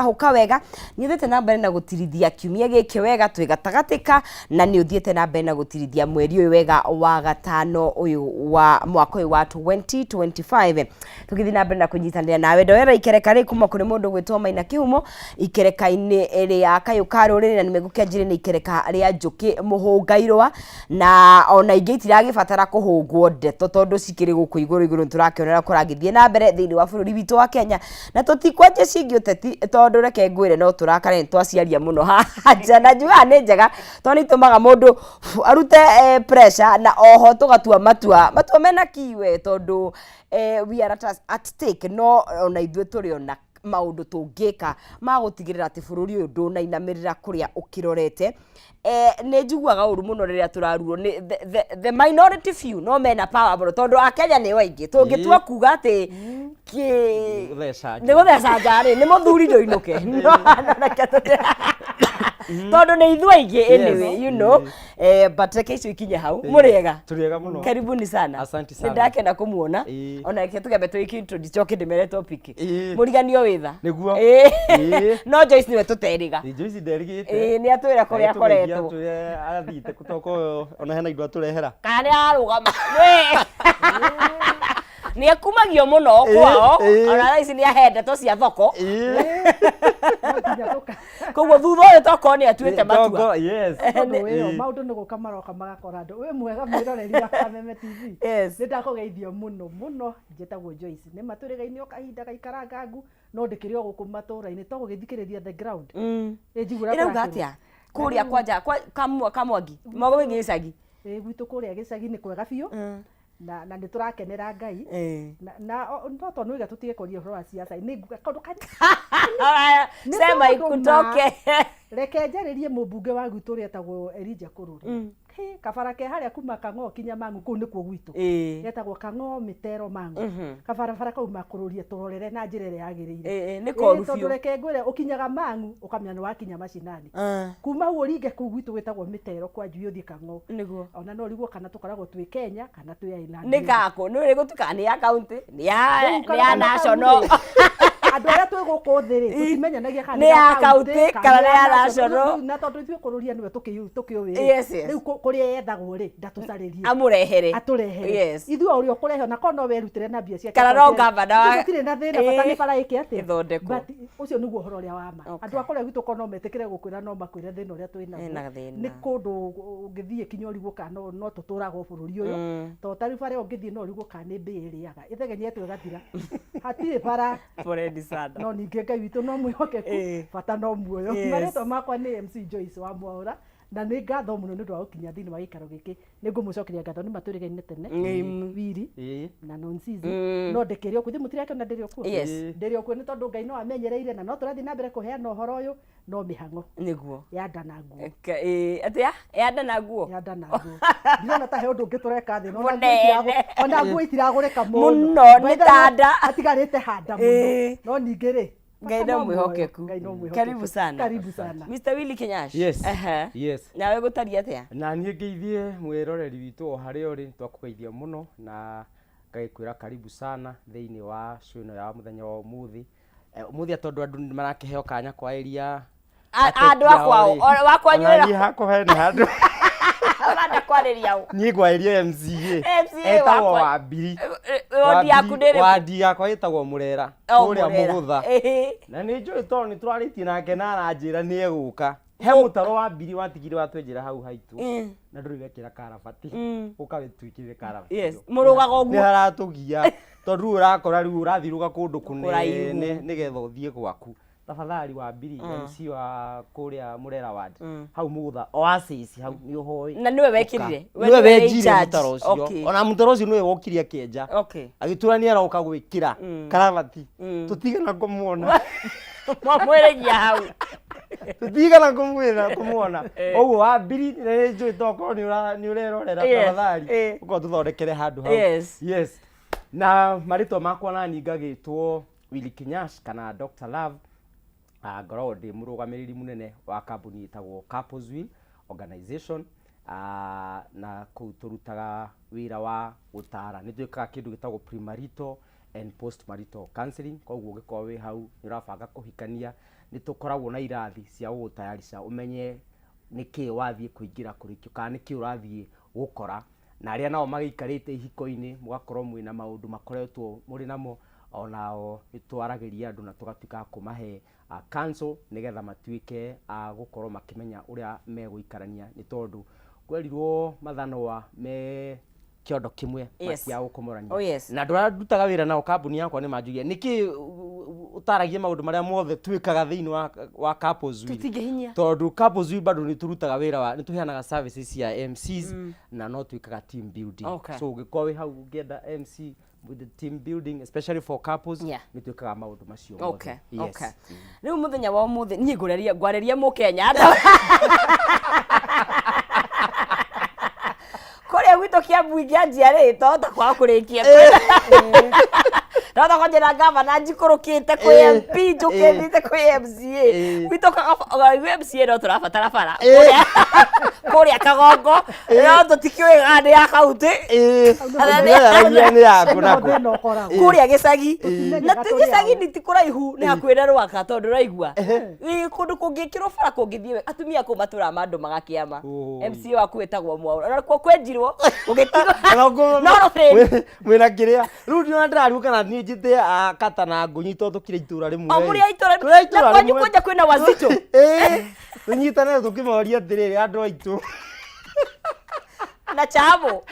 Hoka wega ni uthete na mbere na gutirithia kiumia giki wega twi gatagatika na ni uthiete na mbere na gutirithia mweri uyu wega wa gatano uyu wa mwaka uyu wa 2025 tugithi na mbere na kunyitanira nawe ndoera ikereka ri kuma kuri mundu gwitwo Maina Kihumo ikereka-ini ria kayuka ruriri na nimegukia njiri ni ikereka ria njuki muhungairwa na ona ingi itiragibatara kuhungwo ndeto tondu cikiri guku iguru turakionera kurangithie na mbere thiini wa bururi witu wa Kenya na tutikwaje cingi uteti tondu reke ngwire no turakare twaciaria muno haja na njua ni njega tondu itumaga mundu arute pressure na oho tugatua matua mena kiwe tondu we are at stake no ona ithuĩ tũrĩ ona maundu tungika magutigirira ati bururi uyu ndunainamirira kuria ukirorete ni njiguaga uru muno riria turaruo ni the minority few no mena power bro tondu akenya ni waingi tungitua kuga ati ni gutheca njari ni muthuri ndoinuke tondu ni ithu aingi anyway you know but kesho ikinye hau muriega turiega muno karibuni sana asante sana ndakenda kumuona ona ke tugembe twiki choke ndimere topic muriganio witha niguo no Joyce niwe tuteriga Joyce nderigite ni atwira kuria koretwo athite kutoko ona hena indo aturehera kani arugama ni akumagio muno kwao ona raici ni ahende to cia thoko koguo thutha uyu toko ni atuite matua yes maundu ni guka maroka magakora andu we mwega mwiroreri wa Kameme TV ni ndakugeithio muno njitagwo Joyce ni maturigaini okahinda gaikarangangu no ndikirio guku matura-ini to gugithikiriria the ground njigura irauga atia kuria kwanja kamwangi mogo wingi icagi gwitu kuria gicagi ni kwega biu na ni turakenera Ngai na no to nuiga tutige koria horo wa siasa ni kaundu kani sema ikutoke reke njaririe mubunge wa gwitu ria tagwo Elijah Kururi kabara ke haria kuma Kang'o kinya Mangu kuu nikuo gwitu getagwo Kang'o Mitero Mangu kabara kau makururie turorere na njira ria yagirire ni koru biu tondu reke ngwire ukinyaga Mangu ukamenya ni wakinya macinani kuma uringe kuu gwitu wetagwo Mitero kwa njui uthie Kang'o niguo ona no rigwo kana tukoragwo twi Kenya kana twi Island ni kako ni rigo tukana ni ya county ni ya national andu aria twi guku thiri tutimenyanagia kana ni ya county kana ni ya national na tondu ithuĩ kururia niwe tukiuwi riu kuria yethagwo ri ndatucaririe amurehere aturehere ithuĩ uria ukurehe na kono werutire na mbia ciake kana no gavana wa tutire na thina bata ni bara iki ati ithondeko but ucio niguo horo ria wama andu akore gwitu kono metikire gukwira no makwire thina uria twina ni kundu ungithie kinya urigwo kana no tuturagwo bururi uyu to tarifa ria ungithie no urigwo kana ni mbi iriaga ithegenia yetu igathira hatire bara sana no ninge Ngai witu no mwihokeku bata no muoyo mareto makwa ni MC Joyce wa Mwaura na ni ngatho muno ni ndwa gukinya thini wa gikaro giki ni ngumucokeria ngatho ni maturigaine tene wiri na nonsizi no ndekerio kuthi mutire yake na nderio ku nderio ku ni tondu Ngai no amenyereire na no turathi na mbere kuheana uhoro uyu no mihango niguo yanda na nguo atia yanda na nguo ndirona ta he undu ungi tureka thi no ona nguo itiragurika muno ni tanda atigarite handa muno no ningi ri Ngai no mwihokeku karibu sana Mr. Willy Kenyash yes nawe gutaria atia na nie ngeithie mwiroreri witu o hari uri twakugeithia muno na ngaikwira karibu sana thiini wa show ino ya muthenya wa umuthi tondu andu marakeheo kanya kwa eria andu akwao wakwanyura ni hakuhe ni handu uranda kwariria u ni gwairia MCA etagwo wa mbiri wadi yaku ndiri wadi yakwa etagwo Murera kuria mugutha na ni njui tondu ni turaritie nake na aranjira ni eguka he mutaro wa mbiri watigire watwenjera hau haitu na nduri wekira karabati ukawitwikire karabati murugaga uguo ni haratugia tondu urakora riu urathiruga kundu kunene nigetha uthie gwaku tafadhali wa mbiri MC wa kuria Murera ward hau mugutha oasis hau ni uhoi na niwe wekirire niwe wenjire mutaro ucio ona mutaro ucio niwe wokiria kienja agiturania aroka gwikira karabati tutigana kumuona mwamweregia hau tutigana kumuona oguo wa mbiri ni njui toko ni urerorera tafadhali uko tuthondekere handu hau yes na marito makwa nani ngagitwo Willy Kenyash kana Dr. Love ngoragwo ndi murugamiriri munene wa kambuni itagwo Couples Organization na kuu turutaga wira wa gutara ni twikaga kindu gitagwo premarital and postmarital counseling koguo gikoo wi hau ni urabanga kuhikania ni tukoragwo na irathi cia gutayarisha umenye niki wathie kuingira kurikio kana niki urathie gukora na aria nao magiikarite ihiko-ini mugakorwo mwina maundu makoretwo muri namo onao nitwaragiria andu na tugatuika kumahe council nigetha matuike gukorwo makimenya uria meguikarania ni tondu kwerirwo mathanwa me kiondo kimwe matia gukomorania na ndurarutaga wira nao kambuni yakwa ni manjugia niki utaragie maundu maria mothe twikaga thiini wa couples tutingehinya tondu couples bado ni turutaga wira wa ni tuheanaga services ya MCs na no twikaga team building so ugikwa wi hau ungienda MC with the team building especially for couples ni twikaga maundu macio mothe riu muthenya wa muthe ni ngwareria mukenya kore gwito kia buingia njiare tota kwa kurikia Rada kwa jena gavana njikurukite kwi MP njukirite kwi MCA gwito kaga MCA no turabatara bara kuria kagongo no tutikiwe gani ya kaunti ni yako nako kuria gicagi na gicagi nitikuraihu ni hakwira rwaka tondu raigua kundu kungikirwo bara kungithie atumia ku matura mandu magakiama MCA waku etagwo Mwaura na kwenjirwo ugitigwo no mwina kiria riu ndio ndiraru kana ni njite akata na ngunyito tukire itura rimwe muri itura na kwenye kwina wazito tunyitane tukimoria ndiriri andu aitu na chabo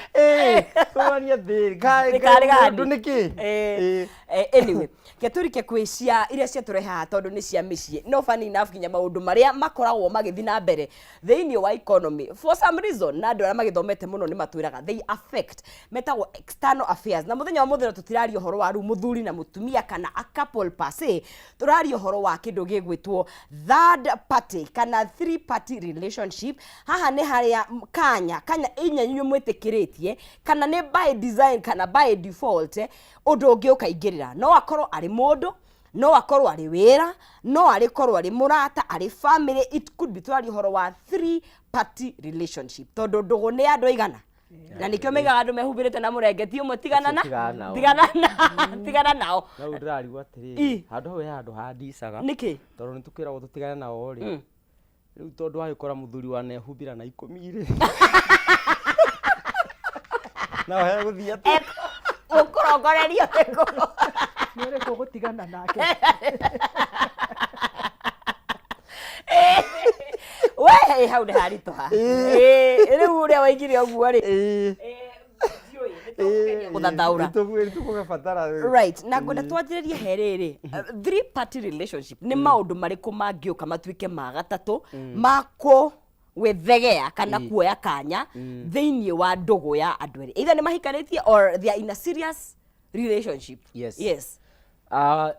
tumoria ndiriri kari niki anyway keturike kwisia iria cia tureha tondu ni cia micie no funny enough kinya maundu maria makoragwo magithi na mbere thiini wa economy for some reason na andu aria magithomete muno ni matwiraga they affect metagwo external affairs na muthenya wa muthenya tutirario horo wa ru muthuri na mutumia kana a couple per se turario horo wa kindu gigwitwo third party kana three party relationship haha ni haria kanya inyanyu mwitikiritie kana ni by design kana by default undu ungi ukaingirira no akorwo ari mundu no akorwo ari wira no ari korwo ari murata ari family it could be twari horo wa three party relationship tondu ndugu ni andu igana na nikio megaga andu mehumbirite na murengeti umwe tigana nao na ndirarigwa atiri handu hau handu handicaga niki tondu nitukwiragwo tutigane nao ri riu tondu agikora muthuri wa nehumbira na 10 ri na he guthia ukurongorerio teko nire kugutigana nake we hau ni haritoha riu uria waigire oguo ri guthathaura right na ngwenda twanjiririe heriri three party relationship ni maundu mariku mangiuka matuike ma gatatu mako wethegea kana kuoya kanya thiini wa ndugu ya andu eri either ni mahikanitie or they are in a serious relationship yes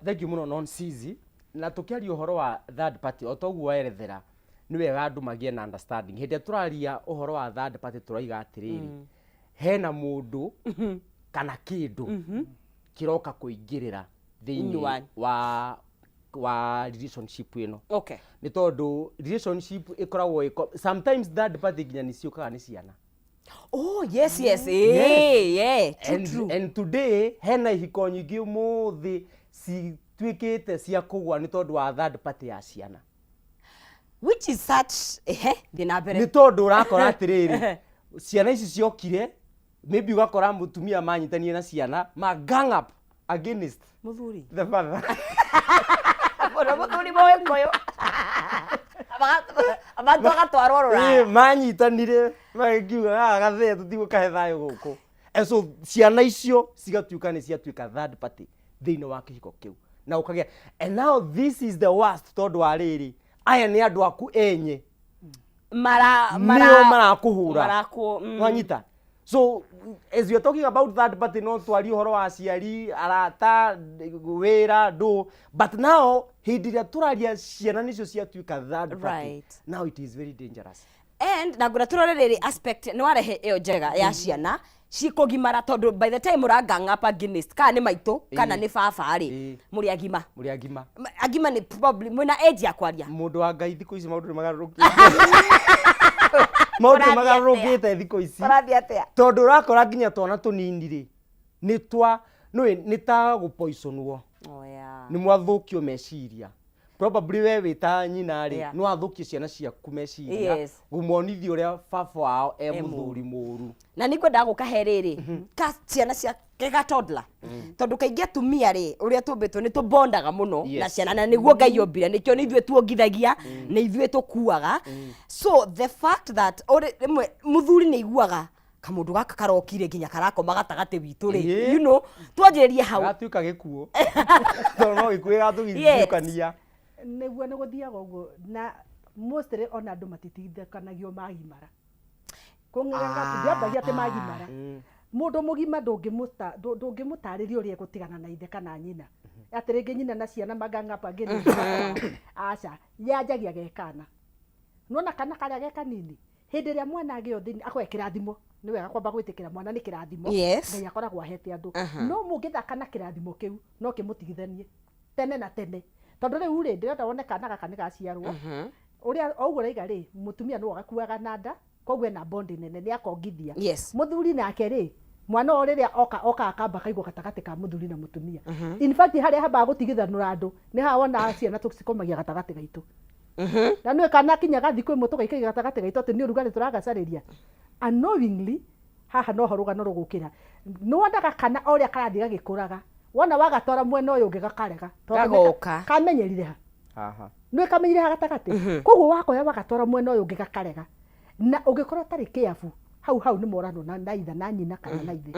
thank you muno non sizi na tukiaria uhoro wa third party otoguo erethera ni wega andu magie na understanding hinde turaria uhoro wa third party turaiga atiriri hena mundu kana kindu kiroka kuingirira thiini wa relationship ino ni tondu relationship ikoragwo sometimes third party ginya ni ciukaga ni ciana yes true and today hena ihiko nyingi muthi citwikite cia kugwa ni tondu wa third party ya ciana which is such dinabere ni tondu urakora atiriri ciana ici ciokire maybe ugakora mutumia manyitanie na ciana ma gang up against muthuri the father muthuri moe koyo abantu agatwarwo rura manyitanire magikiuga gathe tutigukahe thayo guku so ciana icio cigatuika ni ciatuika third party thiini wa kihiko kiu na ukagia and now this is the worst tondu ariri aya ni andu aku enye marakuhura wanyita so as we are talking about third party no twari horo wa ciari arata wira do but now hindiria turaria ciana nicio ciatuika third party now it is very dangerous and na ngura turorere aspect ni warehe iyo njega ya ciana cikugimara tondu by the time uranga up against kana ni maitu kana ni baba ri muri agima agima ni probably mwina age ya kwaria mundu wa ngai thiku ici maundu ni magarurukite maundu magarurukite thiku ici tondu urakora nginya twana tunini ri ni ta gupoisonwo ni mwathukio meciria probably we wita nyina ri no athukie ciana ciaku meciria gumonithio ria baba wao muthuri muru na niko ndagukahe riri ka ciana cia kega toddler tondu kaingi atumia ri uria tumbitwo ni tubondaga muno na ciana na niguo Ngai ombire nikio ni ithue tuongithagia ni ithue tukuaga so the fact that muthuri ni iguaga kamundu gaka karokire nginya karakoma gatagate witu ri you know twanjiririe hau gatuika gikuo no gikuo gatugithukania niguo ni guthiaga uguo na mostly ona andu matitithikanagio magimara kung'ega ndiambagia ati magimara mundu mugima ndungimutariria uria gutigana na ithe kana nyina ati ringi nyina na ciana magang'apa ngini aca yanjagia gekana nona kana karia gekanini hindi ria mwana agio thini akwe kirathimo ni wega kwamba gwitikira mwana ni kirathimo ngai akoragwo ahete andu no mungithaka na kirathimo kiu no kimutigithanie tene na tene tondu riu ri ndirenda wone kana gaka ni gaciarwo uria oguo raiga ri mutumia no agakuaga nanda kogwe na bondi nene ni akongithia muthuri nake ri mwana o riria oka akamba kaigwo gatagati ka muthuri na mutumia in fact haria hamba gutigithanura andu ni ha wona ciana tucikomagia gatagati gaitu na nwe kana kinya gathi kwi mutu gaikai gatagati gaitu ati ni urugari turagacariria unknowingly haha no horugano rugukira no wondaga kana oria karathi gagikuraga wona wagatora mwena uyu ungi gakarega gagoka kamenyerire ha nwe kamenyerire ha gatagati koguo wakoya wagatora mwena uyu ungi gakarega na ungikorwo tari careful hau ni morano na itha na nyina kana na ithe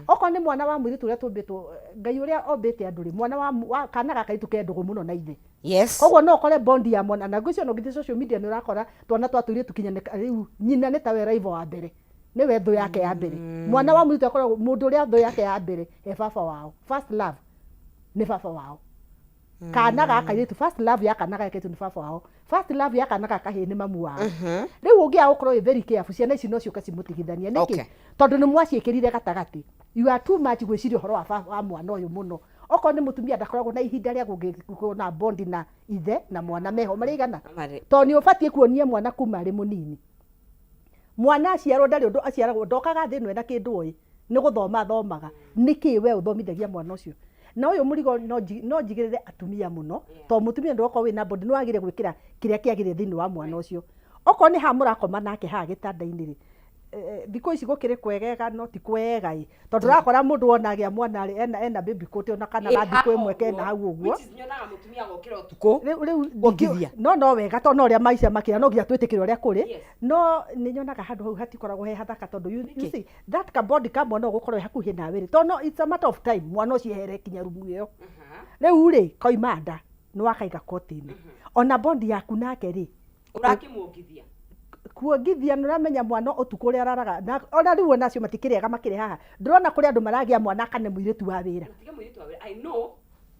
oko ni mwana wa mwiritu uria tumbitwo Ngai uria ombite andu ri mwana wa kana gakaitu ke ndugu muno na ithe koguo no kore bondi ya mwana na ngucio no ngithi social media ni urakora twana twaturie tukinya riu nyina ni tawe raivo wa mbere ni we thu yake ya mbere mwana wa mwiritu akorwo mundu uria thu yake ya mbere baba wao first love ni baba wao kana gakaitu first love ya kana gakaitu ni baba wao first love ya kana gakahe ni mamu wao riu ungia ukorwo very careful ciana ici no ciuka cimutigithania niki tondu ni mwaciikirire gatagati you are too much gwiciria horo wa mwana uyu muno oko ni mutumia ndakoragwo na ihinda ria gukona bondi na ithe na mwana meho marigana to ni ubatie kuonia mwana kuma ari munini mwana aciarwo ndari undu aciaragwo ndokaga thino na kindu oi ni guthoma thomaga niki we uthomithagia mwana ucio na uyu murigo no njigirire atumia muno to mutumia ndoko wina bondi no agire gwikira kiria kiagire thini wa mwana ucio oko ni ha murakoma nake ha gitanda-ini ri thiko ici gukire kwegega no ti kwega tondu rakora mundu wonagia mwana ari ena baby coat ona kana gathi kwe mweke na hau uguo nyonaga mutumia gokira utuko riu no wega to no ria maica makira no ngia twitikire uria kuri no ni nyonaga handu hau hatikoragwo he hathaka tondu you see that ka body ka mwana gukorwo hakuhi na wiri to no it's a matter of time mwana ucio here kinya rumu iyo riu ri koimanda no akaiga kotini ona body yaku nake ri urakimwongithia kuongithia nuramenya mwana utuko ria raraga na ona riu nacio matikiriaga makire haha ndrona kuri andu maragia mwana kana muiritu wa wira I know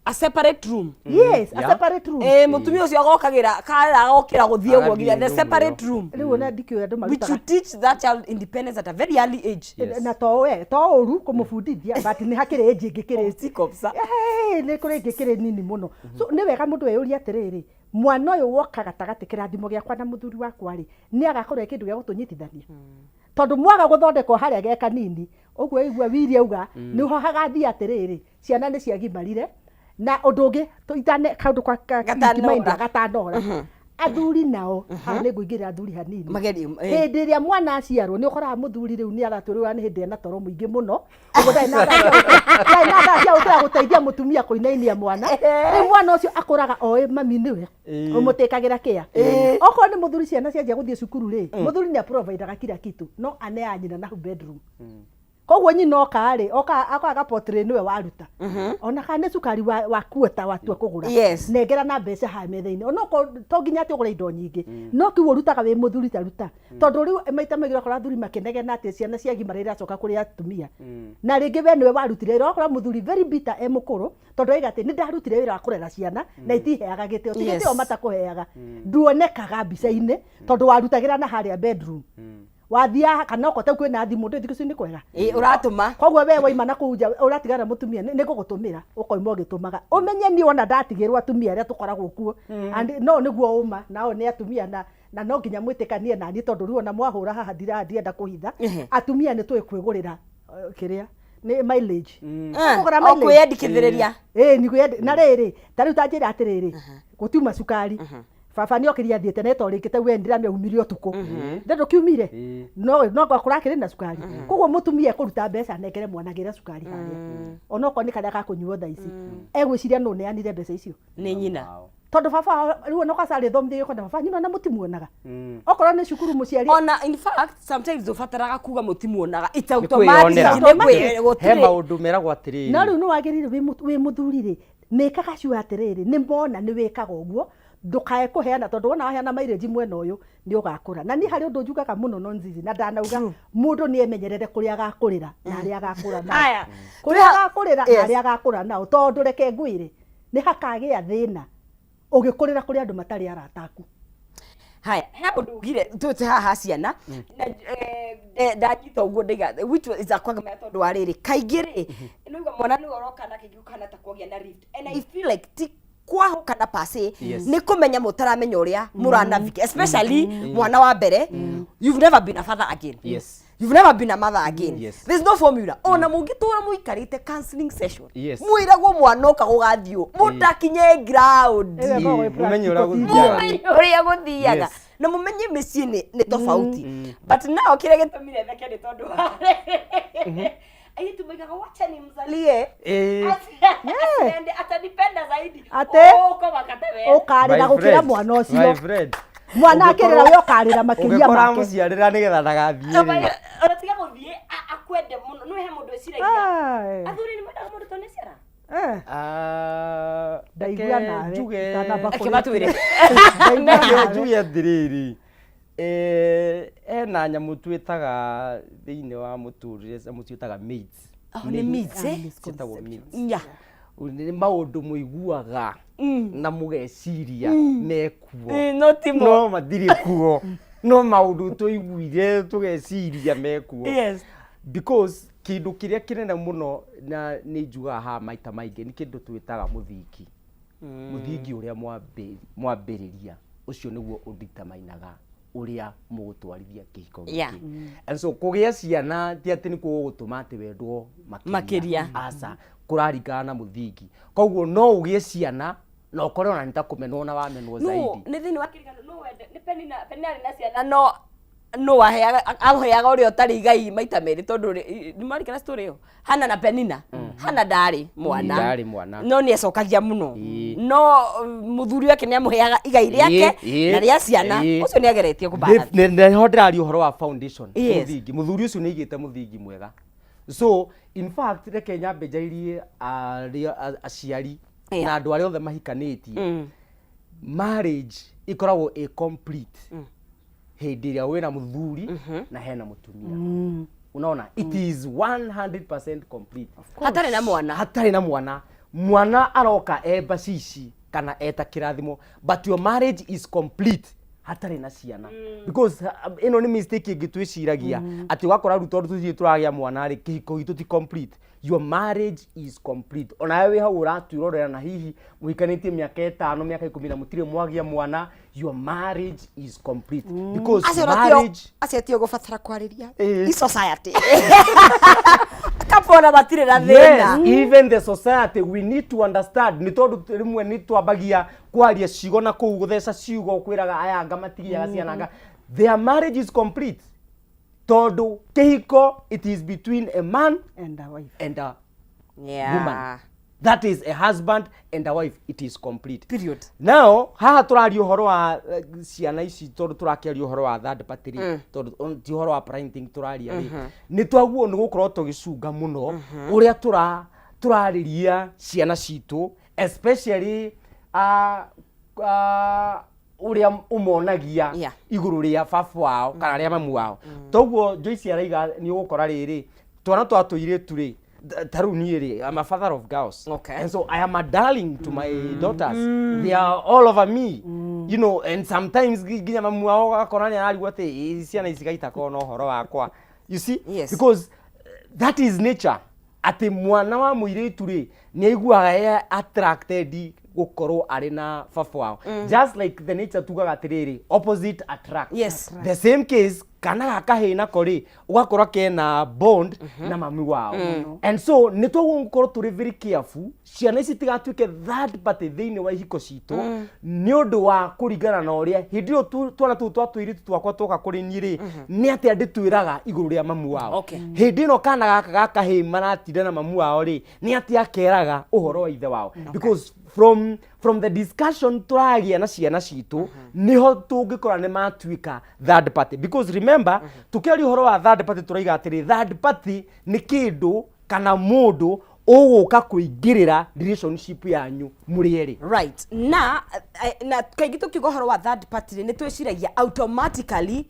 a separate room yes a separate room mutumia ucio agokagira kana agokira guthie uguo nginya the separate room riu ona ndikio andu marutaga which you teach that child independence at a very early age na to uru kumufundithia but ni hakire age ngikire sikopsa ni kuri ngikire nini muno so ni wega mundu eyuria atiriri mwana uyu woka gatagati kirathimo giakwa na muthuri wakwa ri ni agakorwo kindu gia gutunyitithania tondu mwaga guthondekwo haria geka nini uguo igua wiri auga ni ho hagathia atiriri ciana ni ciagimarire na undu ungi tuitane kaundu kwa gatanora athuri nao ni nguingira athuri hanini hindi ria mwana aciarwo ni ukoraga muthuri riu ni araturiwa ni hindi na toro muingi muno uguo dai na cia utira guteithia mutumia kuinainia mwana ni mwana ucio akuraga oi mami niwe umutikagira kia oko ni muthuri ciana cianjia guthie cukuru ri muthuri ni provider kila kitu no ane anyina na bedroom koguo nyina oka akaga portrait niwe waruta ona kana cukari wa kuota watua kugura nengera na mbeca ha metha-ini ona to nginya ati ugura indo nyingi no kiu rutaga wi muthuri taruta tondu riu maita magira kora thuri makenegena ati ciana ciagimarira acoka kuri atumia na ringi we niwe warutire wira okora muthuri very bitter mukuru tondu aiga ati ni ndarutire wira wa kurera ciana na itiheaga gitio tigitio matakuheaga nduonekaga mbica-ini tondu warutagira na haria bedroom wathia kana okote kwina thimu ndu thiku ni kwega uratuma koguo we waima na kuja uratigara mutumia ni gugutumira ukoima ugitumaga umenye ni ona ndatigirwa atumia aria tukoragwo kuo no niguo uma nao ni atumia na no nginya mwitikanie na ni tondu riu ona mwahura haha ndienda kuhitha atumia ni twi kwigurira kiria ni mileage kwiyandikithiriria ni kwiyandi na riri tariu tanjira atiriri gutiuma cukari baba ni okiria thiete neto rikite wendira me umire utuku ndeto kiumire no ngakora kiri na cukari koguo mutumia kuruta mbeca nekere mwana gira cukari haria onoko ni kada ka kunyuo tha ici egwiciria no neanire mbeca icio ni nyina tondu baba riu no kasari thomithio konda baba nyina na mutimuonaga okoro ni cukuru muciari ona in fact sometimes ufataraga kuga mutimuonaga it's automatic he maundu meragwo atiriri na riu no wagirire wi muthuri ri mekaga ciu atiriri ni mona ni wekaga uguo ndukae kuheana tondu wona waheana mileage mwena uyu ni ugakura na ni hari undu njugaga muno nonzizi na ndanauga mundu ni emenyerere kuria agakurira na aria agakura na haya kuria agakurira na aria agakura na tondu reke ngwire ni hakagia thina ugikurira kuria andu matari arataku haya he ndugire tute haha ciana ndanyita uguo ndiga which is a kwaga method wa riri kaingiri niuga mwana ni oroka na kigukana ta kugia na rift and I feel like kwaho kana pase ni kumenya mutaramenya uria muranavike especially mwana wa mbere you've never been a father again you've never been a mother again there's no formula ona mungitura muikarite counseling session muiragwo mwana ukagugathio mudakinye ground mumenye uria guthiaga na mumenye micii ni tofauti but now kile gitumire theke ni tondu ayi tumekaga wacha nimzalie ende atanipenda zaidi uko bakatebe ukarira gukira mwana ucio mwana akirira we ukarira makiria make ukora muciarira nigetha ndagathie oratiga muthie akwende muno no he mundu eciragia athuri ni mwendaga mundu tone ciara ndaigua nawe akibatwire njuge atiriri ena nyamu twitaga thiini wa muturire mutiutaga mates ni mates citagwo mates ni maundu muiguaga na mugeciria mekuo no mathiri kuo no maundu tuiguire tugeciria mekuo because kindu kiria kinene muno na ni njuga ha maita maingi ni kindu twitaga muthingi uria mwambiriria ucio niguo unditamainaga uria mugutwarithia kihiko giki and so kugia ciana ti ati ni kugutuma ati wendwo makiria asa kuraringana na muthingi koguo no ugie ciana no ukore ona nitakumenwo na wamenwo zaidi no ni thini wakirigano no wende ni penina na ciana no aheaga uria utari gai maita meri tondu ni marikana story yo hana na penina hana ndari mwana no ni ecokagia muno no muthuri wake ni amuheaga igai riake na ria ciana ucio ni ageretie kubalance ne hodari uhoro wa foundation muthingi muthuri ucio ni igite muthingi mwega so in fact reke nyambe njairie aciari na andu aria othe mahikanitie marriage ikoragwo a complete hindi iria wina muthuri na hena mutumia unaona it is 100% complete hatari na mwana aroka embashishi kana eta kirathimo but your marriage is complete hatari na ciana because ino ni mistake ingitwiciragia ati wakora ruto tuthie turagia mwana ri kihiko gitu ti complete your marriage is complete ona wewe hau uratwirorera na hihi muhikanitie miaka 5 miaka 10 na mutire mwagia mwana your marriage is complete because marriage asiatio gufatara kwariria i society kapona batire na thina even the society we need to understand ni tondu rimwe ni twabagia kwaria cigo na kuu gutheca ciugo kwiraga aya ngamatigiaga ciananga their marriage is complete tondu kihiko it is between a man and a wife and a woman that is a husband and a wife it is complete period now haha turari uhoro wa ciana ici tondu turakiaria uhoro wa third party tondu ti uhoro wa parenting turaria ni twaguo ni gukorwo tugicunga muno uria turariria ciana citu especially uria umonagia iguru ria baba wao kana ria mamu wao toguo Joyce araiga ni ugukora riri twana twatuire turi taru niiri I'm a father of girls and so I am a darling to my daughters they are all over me you know and sometimes ginya mamu wao akorani arigwa te ciana icigaita kono horo wakwa you see because that is nature ati mwana wa muiritu ri ni aiguaga attracted gukorwo ari na baba wao. Just like the nature tugaga atiriri, opposite attract. Yes. The same case kana gaka hina kori ugakora kena bond na mami wao. And so nitugukoro turi very careful ciana ici tigatuike third party thiini wa ihiko citu ni undu wa kuringana na uria hindio twana tu twatuiritu twakwa toka kuri niri ni ati anditwiraga iguru ria mamu wao. Hindi no kana gaka he maratinda na mamu wao ri ni ati akeraga uhoro wa ithe wao. Because from the discussion turagia na ciana citu niho tungikora ni matuika third party. Because remember tukiari uhoro wa third party turaiga atiri third party ni kindu kana mundu uguka kuingirira relationship yanyu muri eri. Right. Na kaigi tukiuga uhoro wa third party ni twiciragia automatically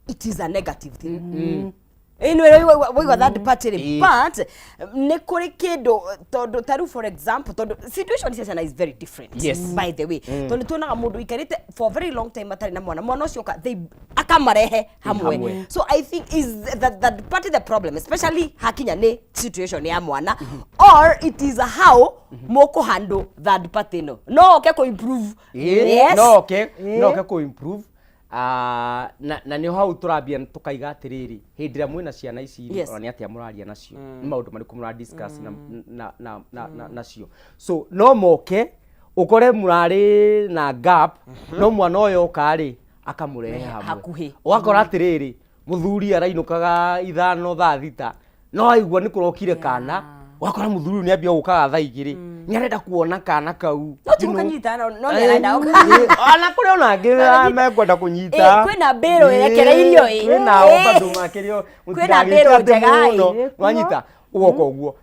it is a negative thing. Anyway, we got that party, but nekore kido todo taru for example todo situation is very different. Yes. By the way, todo tuna mundu ikarite for a very long time matari na mwana ucio they akamarehe hamwe. So I think is that party the problem, especially hakinya ne situation ya mwana, or it is how moko handle that party no okay ko improve. Yes. No okay ko improve. Na niho hau turambia tukaiga atiriri hindira mwina ciana ici ni atia muraria nacio ni maundu mariku mura discuss na cio. So no moke ukore murari na gap no mwana oyo kari akamurehe hamwe ugakora atiriri muthuri arainukaga 5:30 no aigua ni kurokire kana wakora muthuri ni ambia gukaga thaa 2 ni arenda kuona kana kau no tukanyita no ni arenda ana kuri ona ngi mekwenda kunyita kwina mbero yerekereirio kwina bado makirio kwina mbero njega wanyita ugoko uguo.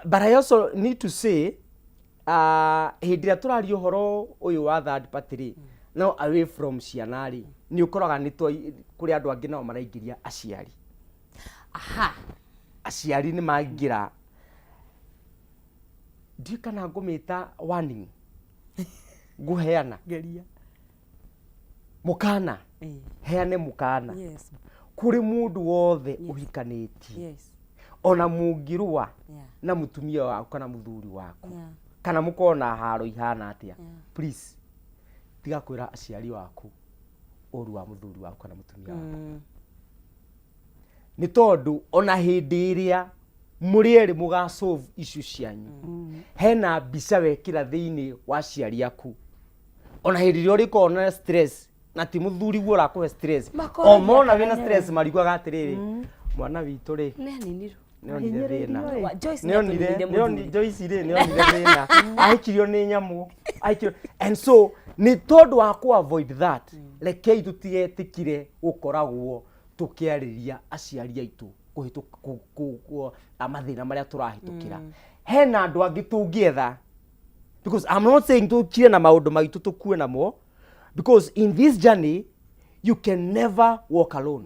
But I also need to say hindira turari uhoro uyu wa third party no away from cianari ni ukoraga ni kuri andu angi nao maraingiria aciari. Aciari ni magira ndikana ngumita warning guheana geria mukana heane mukana kuri mundu wothe uhikaniti ona mungirwa na mutumia waku kana muthuri waku kana mukona haro ihana atia please tiga kwira aciari waku oru wa muthuri waku kana mutumia waku ni tondu ona hindi iria muri eri muga solve issue cianyu hena mbica wekira thiini wa ciari aku ona hindi iria urikona stress na ti muthuri guo rakuhe stress o mona wina stress marigwaga atiriri mwana witu ri nionire thina Joyce ri nionire thina aikirio ni nyamu aikirio. And so ni tondu wa ku avoid that rekei tutigetikire gukoragwo tukiariria aciari aitu kuhitukwo amathina maria turahitukira hena andu angi tungietha. Because I'm not saying tukire na maundu maitu tukue namo, because in this journey you can never walk alone.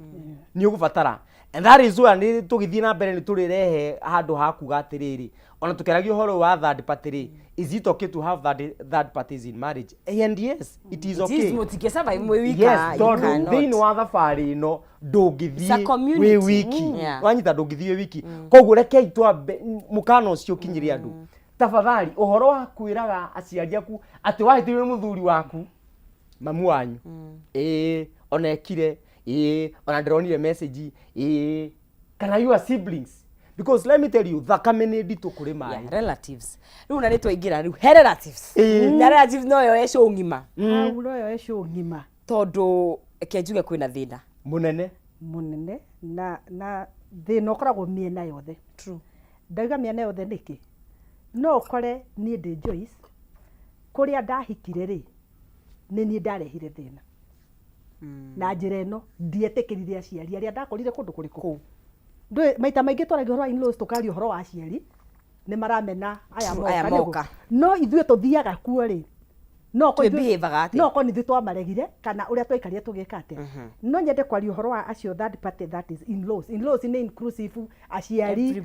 Ni ugubatara. And that is why ni tugithie na mbere ni turirehe handu hakuga atiriri ona tukeragia uhoro wa third party. Is it okay to have third parties in marriage? And yes, it is okay. It is mutigesa by mwe wika. Yes, tondu thiini wa thabari no ndungithie wi wiki wanyita ndungithie wiki koguo rekei twambe mukana ucio kinyiria andu tafadhali uhoro wa kwiraga aciari aku ati wahitiwe muthuri waku mamu wanyu ona ekire ona ndironire message kana you are siblings. Because let me tell you, thakame ni nditu kuri mai relatives riu na ritwa ingira riu relatives na relatives no yo esho ngima no yo esho ngima tondu kenjuge kwina thina munene na thina ukoragwo miena yothe. True. Ndauga miena yothe niki no ukore ni ndi Joyce kuria ndahikire ri ni ni ndarehire thina na njira ino ndietikirire aciari aria ndakorire kundu kuriku ndwe maita maingi twaragia horo in-laws tukari horo wa aciari ni maramena aya moka no ithue tuthiaga kuo ri no ko ni thitwa maregire kana uria twaikaria tugika atia no nyende kwari horo wa acio third party, that is in-laws ni inclusive aciari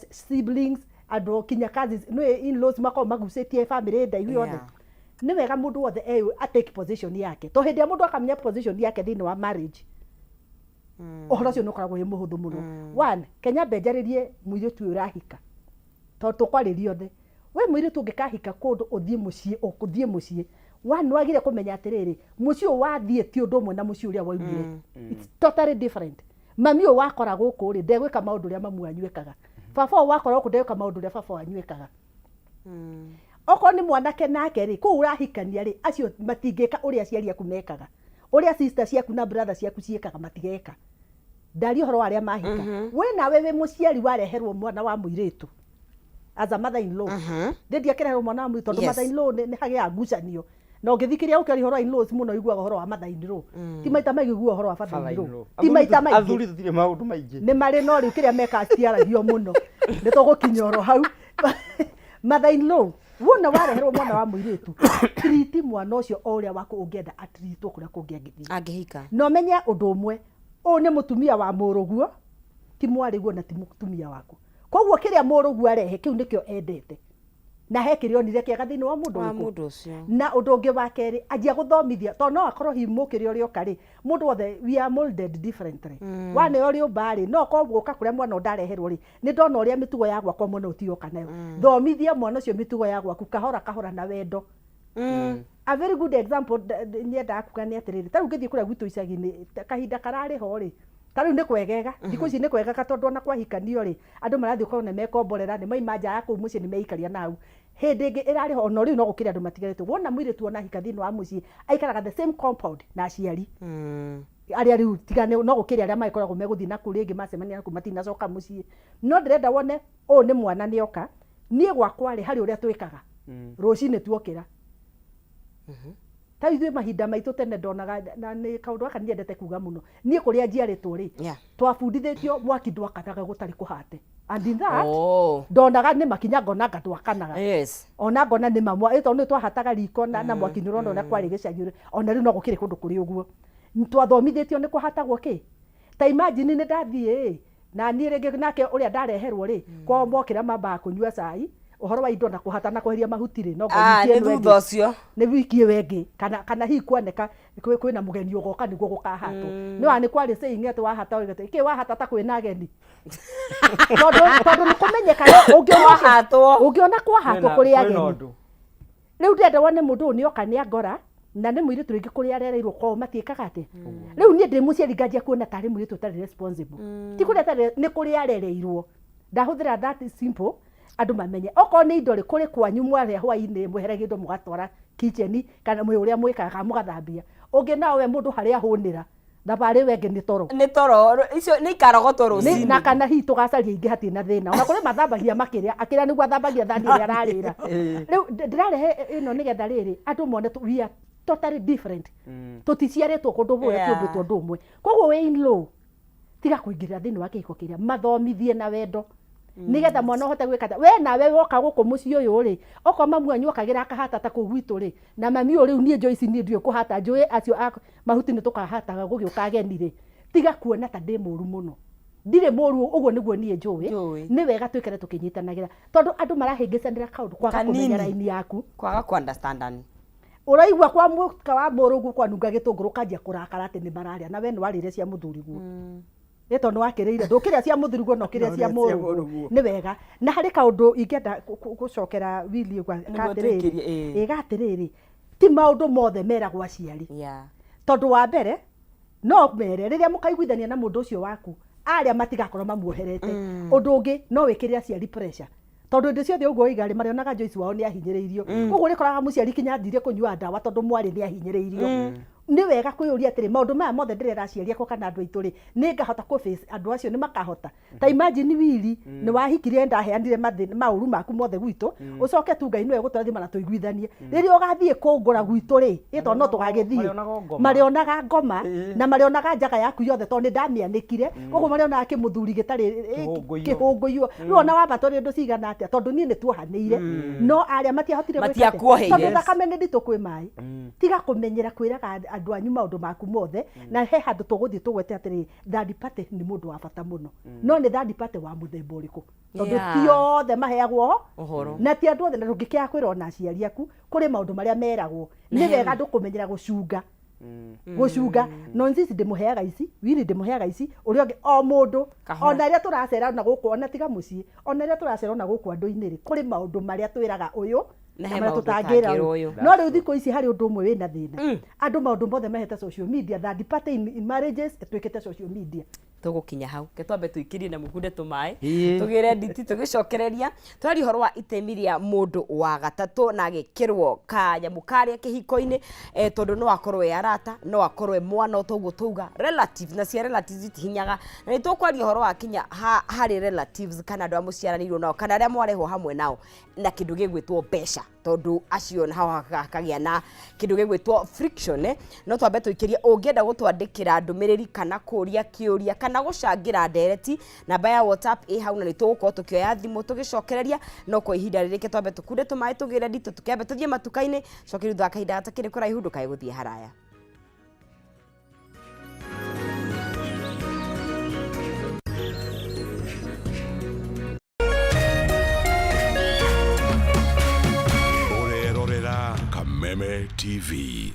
siblings ado kinya cousins no in-laws mako magucetie family ndaihu yothe. Ni wega mundu wothe atake position yake to hindi mundu akamenya position yake thini wa marriage ohoro ucio nukoragwo wi muhuthu muno. One, Kenya benjaririe muiritu urahika to tukwariria othe we mwiritu ungikahika kundu uthie mucii ukuthie mucii wanwagire kumenya atiriri mucii wathie ti undu mwe na mucii uria waumire it's totally different mami wakora guku ri ndegwika maundu ria mamu anyuikaga baba wakora guku ndegwika maundu ria baba anyuikaga oko ni mwanake nake ri ku urahikania ri acio matingika uria aciari aku mekaga uria sister ciaku na brother ciaku ciekaga matigeka ndari horo aria mahika we nawe we muciari wareherwo mwana wa muiritu as a mother in law ndia kireherwo mwana wa muiritu tondu mother in law ni hagia ngucanio no ngithikiria ukari horo in laws muno iguaga horo wa mother in law ti maita maigi guo horo wa father in law ti maita maigi athuri tutire maundu maingi ni mari no riu kiria meka ciaragio muno ni tugukinya horo hau mother in law wona wareherwo mwana wa muiritu treat mwana ucio uria wako ungienda atreat kuria kungiangithia angihika no menye undu umwe o ni mutumia wa muruguo ti mwariguo na ti mutumia waku koguo kiria muruguo arehe kiu nikio endete na he kirio nire kiega thini wa mundu ucio na undu ungi wa keri ajia guthomithia to no akorwo himu kirio rio kari mundu wothe we are molded differently wane ori ubari no ko guka kuria mwana ndareherwo ri ni ndona uria mitugo ya gwakwa mwana utioka nayo thomithia mwana ucio mitugo ya gwaku kahora na wendo a very good example nienda akugania atiriri taru ngithie kuria gwitu icagi-ini kahinda karari ho ri taru ni kwegega thiku ici ni kwegega tondu ona kwahikanio ri andu marathie ko ne mekomborera ni maima nja ya ku muci ni meikaria nau hindi ingi irari ho no riu no gukira andu matigarite wona mwiritu ona hika thini wa muci aikaraga the same compound na aciari aria riu tigane no gukira aria maikoragwo meguthii na kuri ingi macemania na ku matinacoka muci no ndirenda wone o ni mwana nioka nie gwakwa ri hari uria twikaga rucini tuokira ta ithuĩ mahinda maitũ tene ndonaga na nĩ kaũndũ gaka niendete kuga mũno niĩ kũrĩa njiarĩtwo rĩ twabundithĩtio mwaki ndwakanaga gũtarĩ kũhate and in that ndonaga nĩ makinya ngona ndwakanaga ona ngona nĩ mamwa ĩto nĩ twahataga riko na mwaki nĩ ũrona ũrĩa kwarĩ gĩcagi ona rĩu no gũkĩrĩ kũndũ kũrĩ ũguo twathomithĩtio nĩ kũhatagwo kĩ ta imagine nĩ ndathiĩ na niĩ rĩngĩ nake ũrĩa ndareherwo rĩ kwao mokĩra mambaga kũnyua cai uhoro wa indo na kuhata na kweheria mahuti ri no ngoikie ni thutha ucio ni wikie wengi kana hi kuoneka kwina mugeni ugoka niguo gukahatwo ni wa ni kwari saying ati wahata wigate iki wahata ta kwina ageni tondu ni kumenyeka ungiona kwahatwo kuri ageni riu ndenda wone mundu ni oka ni angora na ni mwiritu ringi kuri arereirwo kwao matiikaga ati riu ni ndi muciari ngajia kuona tari mwiritu tari responsible ti kuri tari ni kuri arereirwo ndahuthira that simple andu mamenye oko ni indo ri kuri kwanyu mware hwaini mweherege indo mugatwara kitchen kana mwe uria mwikaga mugathambia ungi nawe mundu haria hunira thabari wenge ni toro icio ni ikarogotwo rucini na kana hi tugacaria ingi hati na thina ona kuri mathambagia makiria akira niguo athambagia thani iria ararira riu ndirarehe ino nigetha riri andu mone we are totally different tuticiaritwo kundu bwe tumbitwo ndu umwe koguo we in law tiga kuingirira thini wa kihiko kiria mathomithie na wendo nigetha mwana hote gwika we nawe woka guku muci uyu ri oko mamu anyu akagira akahata ta ku gwitu ri na mami uri nie Joyce ni ndio kuhata njui acio mahuti ni tukahataga gugiuka ageni ri tiga kuona ta ndi muru muno ndire muru uguo niguo nie njui ni wega twikere tukinyitanagira tondu andu marahingicanira kaundu kwaga kumenya raini yaku kwaga ku understandani uraigwa kwa muka wa murugu kwa nunga gitunguru kanjia kurakara ati ni mararia na we ni warire cia muthuriguo eto no akirire ndukiria cia muthuriguo no kiria cia murugu ni wega na hari kaundu ingenda gucokera wili kwa katiriri gatiriri ti maundu mothe meragwo aciari tondu wa mbere no mere riria mukaiguithania na mundu ucio waku aria matigakorwo mamuoherete undu ungi no wikire aciari pressure tondu ndi ciothe uguo igari marionaga Joyce wao ni ahinyiriirio uguo rikoraga muciari kinya ndire kunyua ndawa tondu mwari ni ahinyiriirio ni wega kwiyuria atiri maundu maya mothe ndirera aciari akwa kana andu aitu ri ni ngahota ku face andu acio ni makahota ta imagine wili ni wahikirie ndaheanire mauru maku mothe gwitu ucoke tu Ngai niwe guturathima na tuiguithanie riria ugathie kungura gwitu ri ito no tugagithie marionaga ngoma na marionaga njaga yaku yothe tondu ndamianikire uguo marionaga kimuthuri gitari kihunguio riu ona wabatore ndu cigana atia tondu nie ni tuohanire no aria matiahotire matiakuoheire tondu thakame ni nditu kwi mai tiga kumenyera kwiraga andu anyu maundu maku mothe na he handu tuguthie tugwete atiri third party ni mundu wa bata muno no ni third party wa muthemba uriku tondu ti othe maheagwo uhoro na ti andu othe na ndungikia kwira ona aciari aku kuri maundu maria meragwo ni wega andu kumenyera gucunga gucunga no nsisi ndimuheaga ici wiri ndimuheaga ici uria onge o mundu ona ria turacera na guku ona tiga mucii ona ria turacera na guku andu-ini ri kuri maundu maria twiraga uyu na tutangira no riu thiko ici hari undu umwe wina thina andu maundu mothe mehete social media third party in marriages etwikite social media tugukinya hau ke twambe tuikirie na mugunde tumae tugire nditi tugicokereria twari horo wa itemi ria mundu wa gatatu na gikirwo kanyamu karia kihiko-ini tondu no akorwo e arata no akorwo e mwana otoguo tuga relative na cia relatives itihinyaga na nitukwaria horo wa kinya hari relatives kana andu amuciaranirwo nao kana aria mwareho hamwe nao na kindu gigwitwo besha tondu acio na hakagia na kindu gigwitwo friction no twambe tuikirie ungienda gutwandikira ndumiriri kana kuria kiuria kana gucangira ndereti namba ya WhatsApp hau na nitugukorwo tukioya thimu tugicokereria no kwa ihinda ririke twambe tukunde tumae tugire ndito tukembe tuthie matuka-ini cokeru thaka kahinda gatakiri kuraihu ndukae guthie haraya. Meme TV.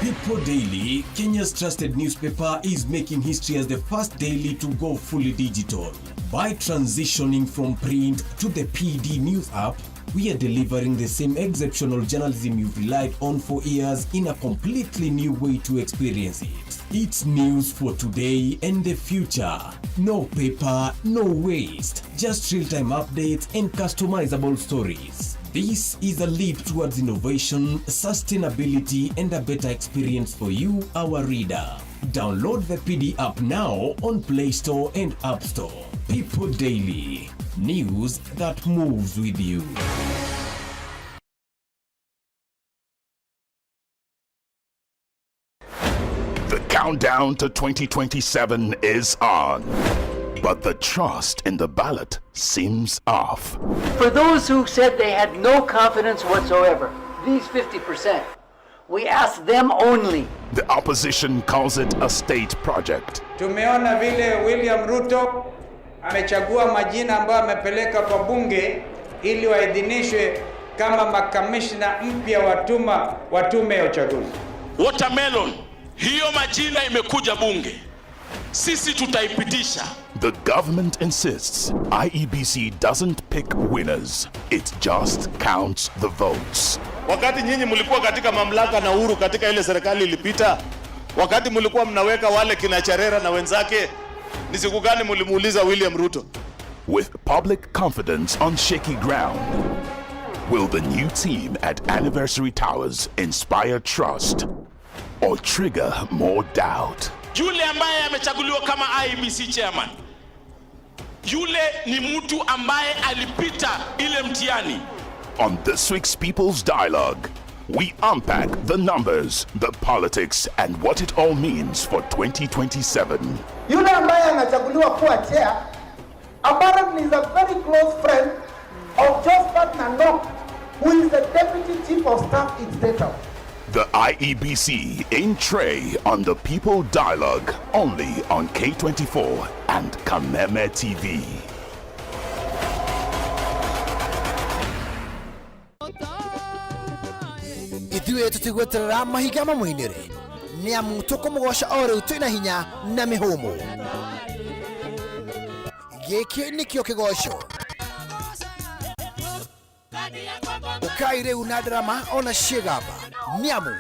People Daily, Kenya's trusted newspaper, is making history as the first daily to go fully digital. By transitioning from print to the PD News app, we are delivering the same exceptional journalism you've relied on for years in a completely new way to experience it. It's news for today and the future. No paper, no waste. Just real-time updates and customizable stories. This is a leap towards innovation, sustainability, and a better experience for you, our reader. Download the PD app now on Play Store and App Store. People Daily. News that moves with you. The countdown to 2027 is on. But the trust in the ballot seems off. For those who said they had no confidence whatsoever, these 50%, we ask them only. The opposition calls it a state project. Tumeona vile William Ruto amechagua majina ambayo amepeleka kwa bunge ili waidhinishwe kama makamishna mpya wa tume ya uchaguzi. Watermelon, hiyo majina imekuja bunge. Sisi tutaipitisha. The government insists IEBC doesn't pick winners. It just counts the votes. Wakati nyinyi mlikuwa katika mamlaka na uhuru katika ile serikali ilipita, wakati mlikuwa mnaweka wale kina Charera na wenzake, ni siku gani mlimuuliza William Ruto? With public confidence on shaky ground, will the new team at Anniversary Towers inspire trust or trigger more doubt? Yule ambaye amechaguliwa kama IEBC chairman, yule ni mtu ambaye alipita ile mtihani. On this week's People's Dialogue, we unpack the numbers, the politics, and what it all means for 2027. Yule ambaye anachaguliwa kuwa chair apparently is a very close friend of Josephat Nanok, who is the deputy chief of staff in State House. The IEBC in tray on the People Dialogue, only on K24 and Kameme TV. Ithuĩ tũtigweterera mahiga mamwe-inĩ nĩamu tũkũmũgoca o rĩu twĩna hinya na mĩhũmũ. Gĩkĩ nĩkĩo kĩgoco. Ũkai rĩu na ndarama ona ciĩgamba nĩamu